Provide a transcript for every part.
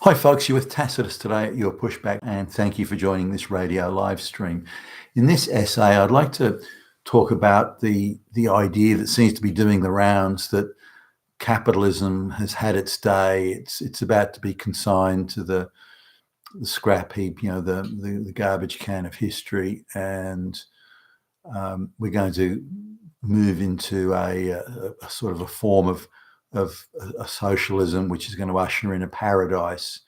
Hi folks, you're with Tacitus today at Your Pushback, and thank you for joining this radio live stream. In this essay, I'd like to talk about the idea that seems to be doing the rounds that capitalism has had its day. It's about to be consigned to the scrap heap, the garbage can of history, and we're going to move into a sort of a form of a socialism which is going to usher in a paradise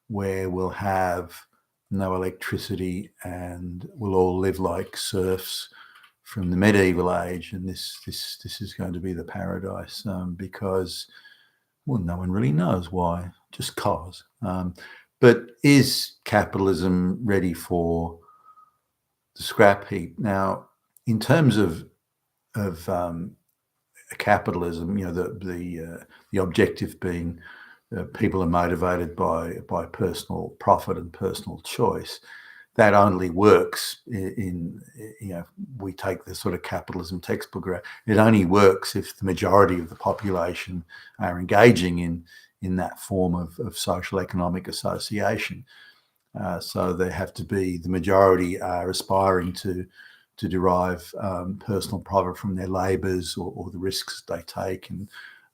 where we'll have no electricity and we'll all live like serfs from the medieval age. And this is going to be the paradise because, well, no one really knows why, just cause. But is capitalism ready for the scrap heap? Now, in terms of capitalism, the objective being people are motivated by personal profit and personal choice. That only works in we take the sort of capitalism textbook. It only works if the majority of the population are engaging in that form of social economic association. So they have to be, the majority are aspiring to derive personal profit from their labours or the risks they take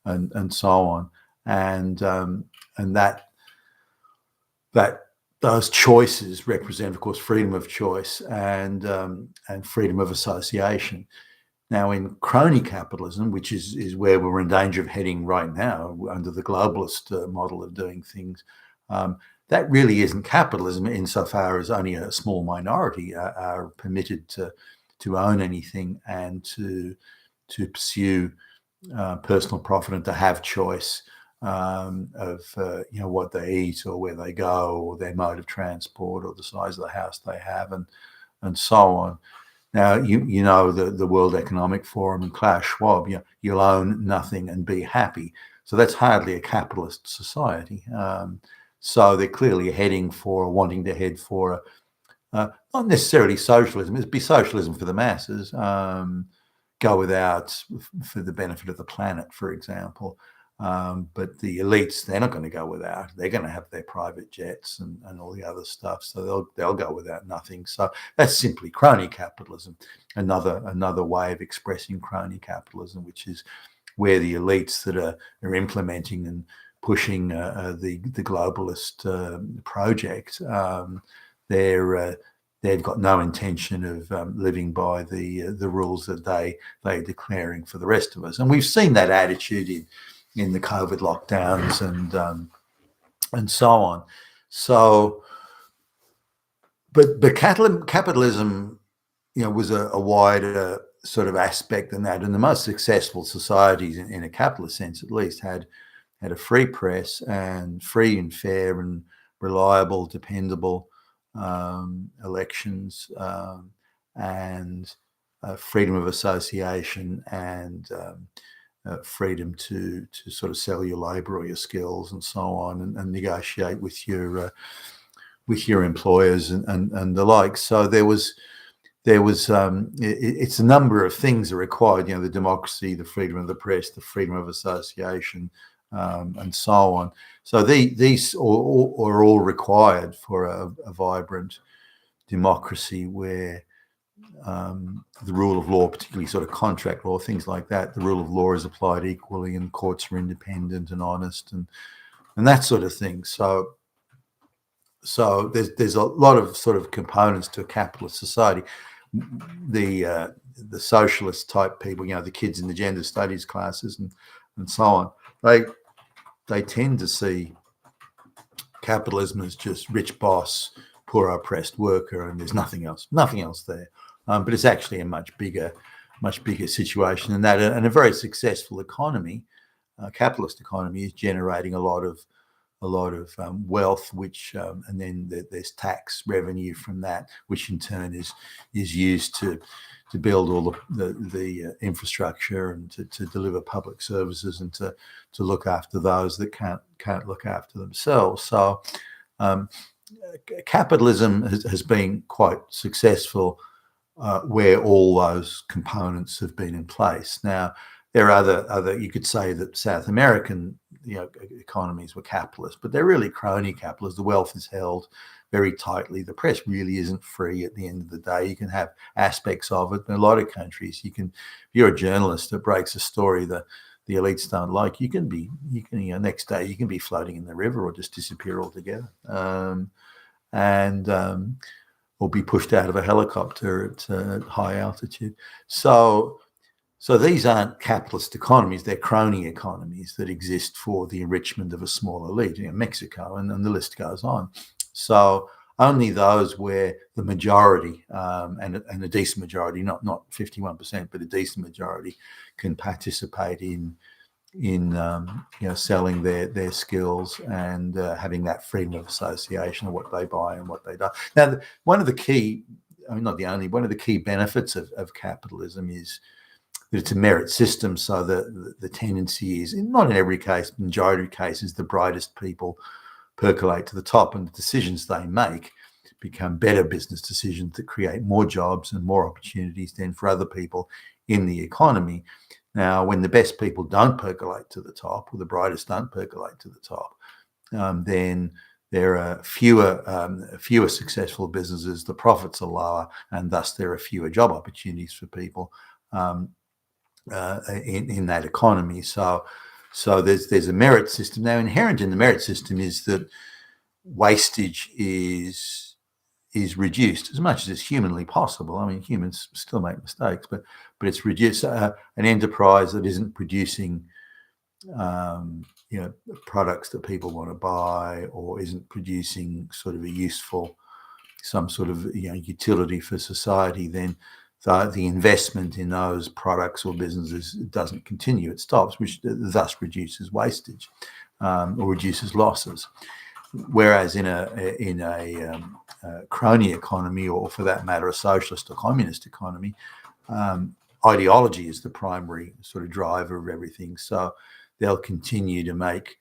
and so on. And that those choices represent, of course, freedom of choice and freedom of association. Now, in crony capitalism, which is where we're in danger of heading right now under the globalist model of doing things, that really isn't capitalism insofar as only a small minority are permitted to own anything and to pursue personal profit and to have choice of what they eat or where they go or their mode of transport or the size of the house they have and so on. Now, you know the World Economic Forum and Klaus Schwab, you'll own nothing and be happy. So that's hardly a capitalist society. So they're clearly heading for, or wanting to head for, not necessarily socialism. It'd be socialism for the masses. Go without for the benefit of the planet, for example. But the elites, they're not going to go without. They're going to have their private jets and all the other stuff. So they'll go without nothing. So that's simply crony capitalism, another way of expressing crony capitalism, which is where the elites that are implementing and pushing the globalist project, they've got no intention of living by the rules that they're declaring for the rest of us. And we've seen that attitude in the COVID lockdowns and so on. So, but capitalism, was a wider sort of aspect than that. And the most successful societies, in a capitalist sense at least, had a free press and free and fair and reliable, dependable elections and freedom of association and freedom to sort of sell your labour or your skills and so on and negotiate with your employers and the like. So there was it's a number of things are required, the democracy, the freedom of the press, the freedom of association, and so on. So these are all required for a vibrant democracy where the rule of law, particularly sort of contract law, things like that, the rule of law is applied equally and courts are independent and honest and that sort of thing. So there's a lot of sort of components to a capitalist society. The socialist type people, the kids in the gender studies classes and so on, they tend to see capitalism as just rich boss, poor oppressed worker, and there's nothing else there. But it's actually a much bigger situation than that. And a very successful economy, capitalist economy, is generating a lot of wealth, which and then there's tax revenue from that, which in turn is used to build all the infrastructure and to deliver public services and to look after those that can't look after themselves. So capitalism has been quite successful where all those components have been in place. Now, there are other you could say that South American economies were capitalist, but they're really crony capitalists. The wealth is held very tightly. The press really isn't free at the end of the day. You can have aspects of it. In a lot of countries, if you're a journalist that breaks a story that the elites don't like, you can next day you can be floating in the river or just disappear altogether, or be pushed out of a helicopter at high altitude. So these aren't capitalist economies, they're crony economies that exist for the enrichment of a small elite, Mexico, and the list goes on. So only those where the majority, and a decent majority, not 51%, but a decent majority, can participate in selling their skills and having that freedom of association of what they buy and what they don't. Now, one of the key, not the only, one of the key benefits of capitalism is that it's a merit system. So the tendency is, not in every case, majority of cases, the brightest people percolate to the top, and the decisions they make become better business decisions that create more jobs and more opportunities then for other people in the economy. Now, when the best people don't percolate to the top, or the brightest don't percolate to the top, then there are fewer successful businesses, the profits are lower, and thus there are fewer job opportunities for people in that economy. So there's a merit system. Now, inherent in the merit system is that wastage is reduced as much as is humanly possible. I mean, humans still make mistakes, but it's reduced. An enterprise that isn't producing products that people want to buy, or isn't producing sort of a useful, some sort of utility for society, then the investment in those products or businesses doesn't continue. It stops, which thus reduces wastage or reduces losses. Whereas in a crony economy, or for that matter, a socialist or communist economy, ideology is the primary sort of driver of everything. So they'll continue to make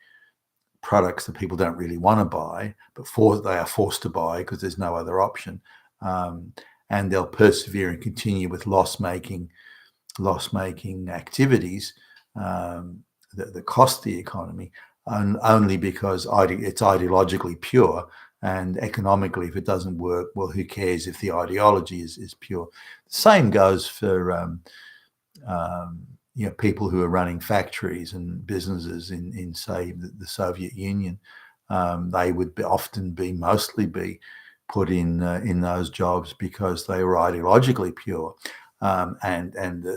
products that people don't really want to buy, but they are forced to buy because there's no other option. And they'll persevere and continue with loss-making activities that cost the economy, only because it's ideologically pure, and economically, if it doesn't work, well, who cares if the ideology is pure? The same goes for people who are running factories and businesses in say, the Soviet Union. They would mostly be put in those jobs because they were ideologically pure, and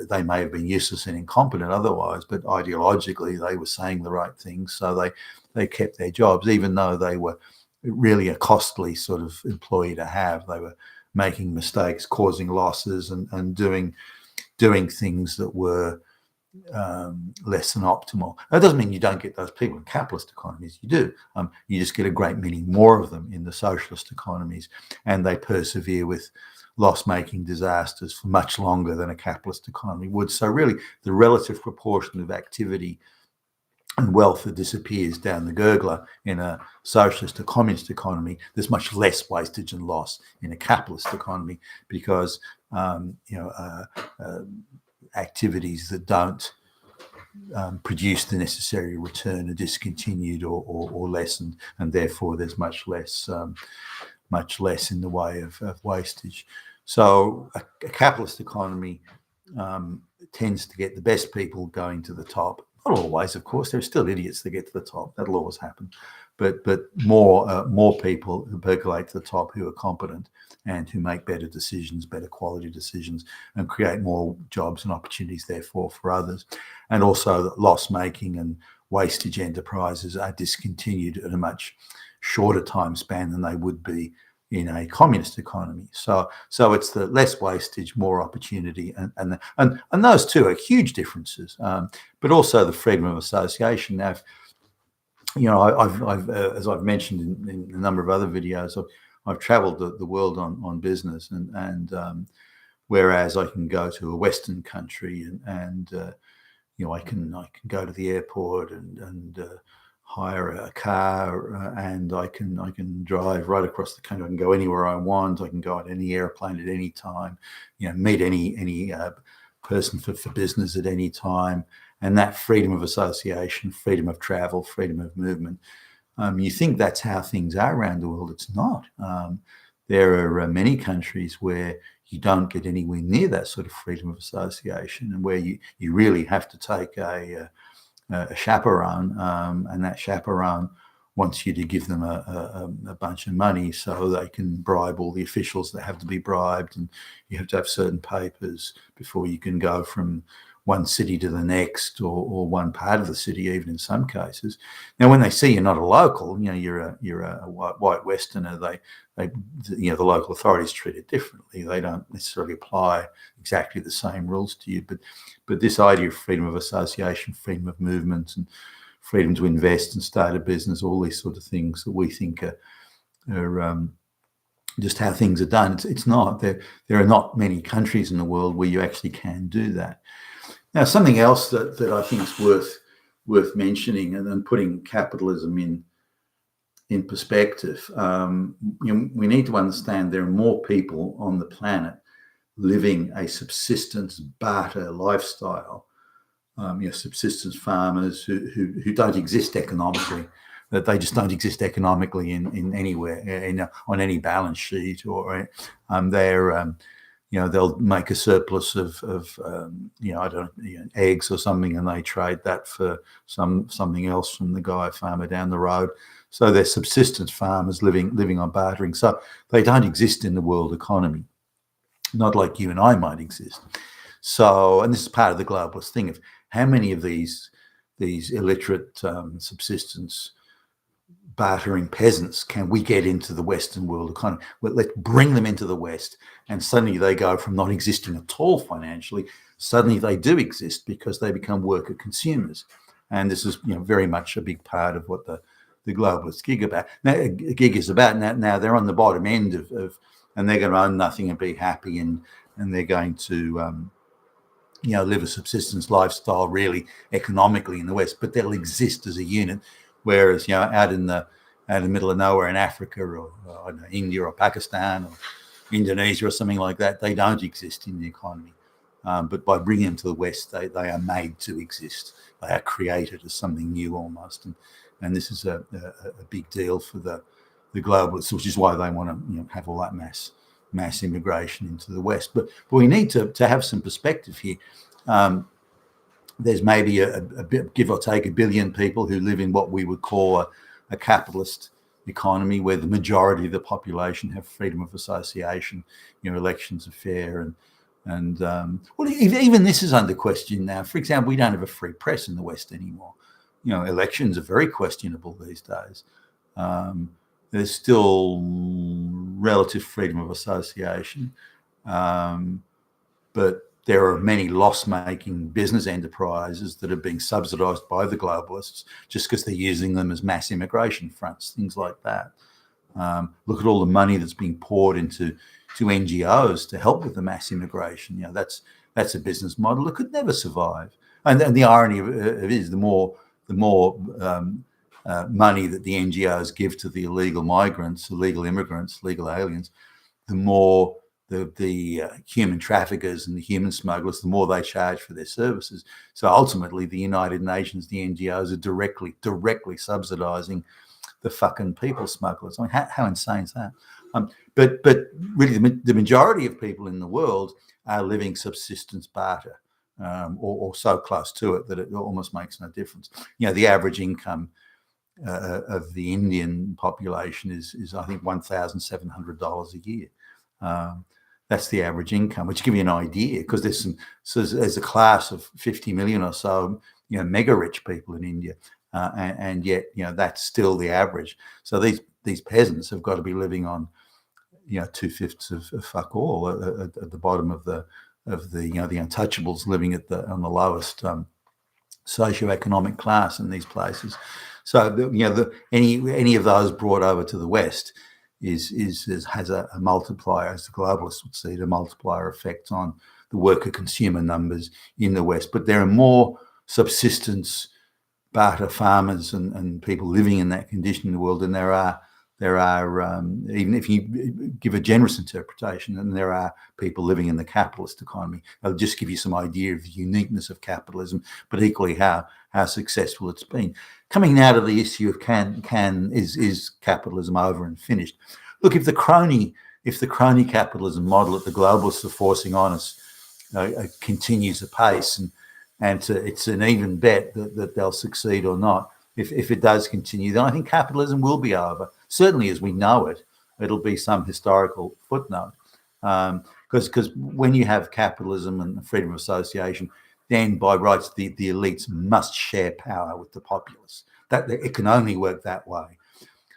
they may have been useless and incompetent otherwise, but ideologically they were saying the right things, so they kept their jobs, even though they were really a costly sort of employee to have. They were making mistakes, causing losses, and doing things that were less than optimal. That doesn't mean you don't get those people in capitalist economies. You do. You just get a great many more of them in the socialist economies, and they persevere with loss-making disasters for much longer than a capitalist economy would. So really, the relative proportion of activity and wealth that disappears down the gurgler in a socialist or communist economy, there's much less wastage and loss in a capitalist economy, because activities that don't produce the necessary return are discontinued or lessened, and therefore there's much less in the way of wastage. So a capitalist economy tends to get the best people going to the top. Not always, of course. There are still idiots that get to the top. That'll always happen. But more people who percolate to the top, who are competent and who make better decisions, better quality decisions, and create more jobs and opportunities, therefore, for others. And also, loss-making and wastage enterprises are discontinued at a much shorter time span than they would be in a communist economy. So it's the less wastage, more opportunity, and those two are huge differences. But also the freedom of association. Now, I've as I've mentioned in a number of other videos, I've travelled the world on business, and whereas I can go to a Western country and I can go to the airport and hire a car, and I can drive right across the country. I can go anywhere I want. I can go on any airplane at any time. Meet any person for business at any time, and that freedom of association, freedom of travel, freedom of movement. You think that's how things are around the world. It's not. There are many countries where you don't get anywhere near that sort of freedom of association, and where you really have to take a chaperone, and that chaperone wants you to give them a bunch of money so they can bribe all the officials that have to be bribed, and you have to have certain papers before you can go from one city to the next, or one part of the city, even in some cases. Now, when they see you're not a local, you're a white Westerner, the local authorities treat it differently. They don't necessarily apply exactly the same rules to you, but this idea of freedom of association, freedom of movement, and freedom to invest and start a business, all these sort of things that we think are just how things are done. It's not. There are not many countries in the world where you actually can do that. Now, something else that I think is worth mentioning, and then putting capitalism in perspective, we need to understand there are more people on the planet living a subsistence barter lifestyle. Subsistence farmers who don't exist economically, that they just don't exist economically in anywhere, on any balance sheet, or they'll make a surplus of eggs or something, and they trade that for something else from the farmer down the road. So they're subsistence farmers living on bartering. So they don't exist in the world economy, not like you and I might exist. So, and this is part of the globalist thing of how many of these illiterate subsistence bartering peasants can we get into the Western world economy? Well, let's bring them into the West, and suddenly they go from not existing at all financially, suddenly they do exist because they become worker consumers. And this is very much a big part of what the globalist gig is about. Now they're on the bottom end of and they're going to own nothing and be happy, and they're going to live a subsistence lifestyle really economically in the West, but they'll exist as a unit. Whereas, out in the middle of nowhere in Africa, or India or Pakistan or Indonesia or something like that, they don't exist in the economy. But by bringing them to the West, they are made to exist. They are created as something new almost. And this is a big deal for the globalists, which is why they want to have all that mass immigration into the West. But we need to have some perspective here. There's maybe a bit, give or take, 1 billion people who live in what we would call a capitalist economy, where the majority of the population have freedom of association. Elections are fair, and even this is under question now. For example, we don't have a free press in the West anymore. Elections are very questionable these days. There's still relative freedom of association, but there are many loss-making business enterprises that are being subsidised by the globalists just because they're using them as mass immigration fronts, things like that. Look at all the money that's being poured into NGOs to help with the mass immigration. That's a business model that could never survive. And the irony of it is, the more money that the NGOs give to the illegal migrants, illegal immigrants, legal aliens, the more the human traffickers and the human smugglers, the more they charge for their services. So ultimately, the United Nations, the NGOs, are directly subsidising the fucking people smugglers. I mean, how insane is that? But really, the majority of people in the world are living subsistence barter, or so close to it that it almost makes no difference. The average income of the Indian population is I think $1,700 a year. That's the average income, which give you an idea, because there's a class of 50 million or so, mega rich people in India, and yet that's still the average. So these peasants have got to be living on 2/5 of fuck all at the bottom of the the untouchables, living on the lowest socioeconomic class in these places. So any of those brought over to the West has a multiplier, as the globalists would see it, a multiplier effect on the worker consumer numbers in the West. But there are more subsistence barter farmers and people living in that condition in the world than there are There are, even if you give a generous interpretation, and there are people living in the capitalist economy. They'll just give you some idea of the uniqueness of capitalism, but equally how successful it's been. Coming out of the issue of is capitalism over and finished? Look, if the crony capitalism model that the globalists are forcing on us continues apace, and it's an even bet that they'll succeed or not. If it does continue, then I think capitalism will be over. Certainly, as we know it, it'll be some historical footnote. Because when you have capitalism and freedom of association, then by rights the elites must share power with the populace. That it can only work that way.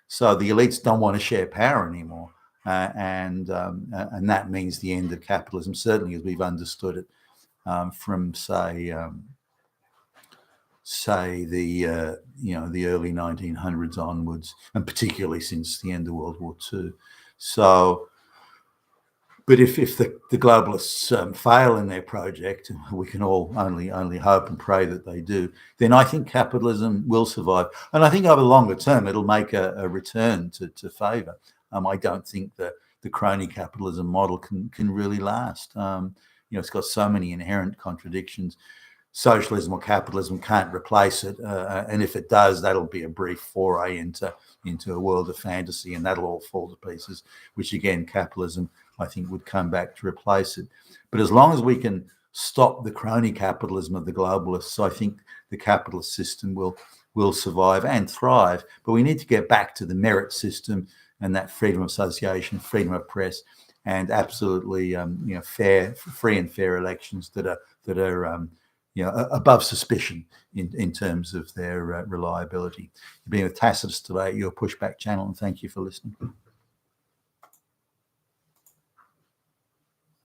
So the elites don't want to share power anymore, and that means the end of capitalism. Certainly, as we've understood it from say the the early 1900s onwards, and particularly since the end of World War II. So, but if the globalists fail in their project, we can all only hope and pray that they do, then I think capitalism will survive, and I think over the longer term it'll make a return to favour. I don't think that the crony capitalism model can really last. It's got so many inherent contradictions. Socialism or capitalism can't replace it, and if it does, that'll be a brief foray into a world of fantasy, and that'll all fall to pieces, which again capitalism I think would come back to replace it. But as long as we can stop the crony capitalism of the globalists, I think the capitalist system will survive and thrive. But we need to get back to the merit system and that freedom of association, freedom of press, and absolutely free and fair elections that are above suspicion in terms of their reliability. You've been with Tacitus today, your Pushback channel, and thank you for listening.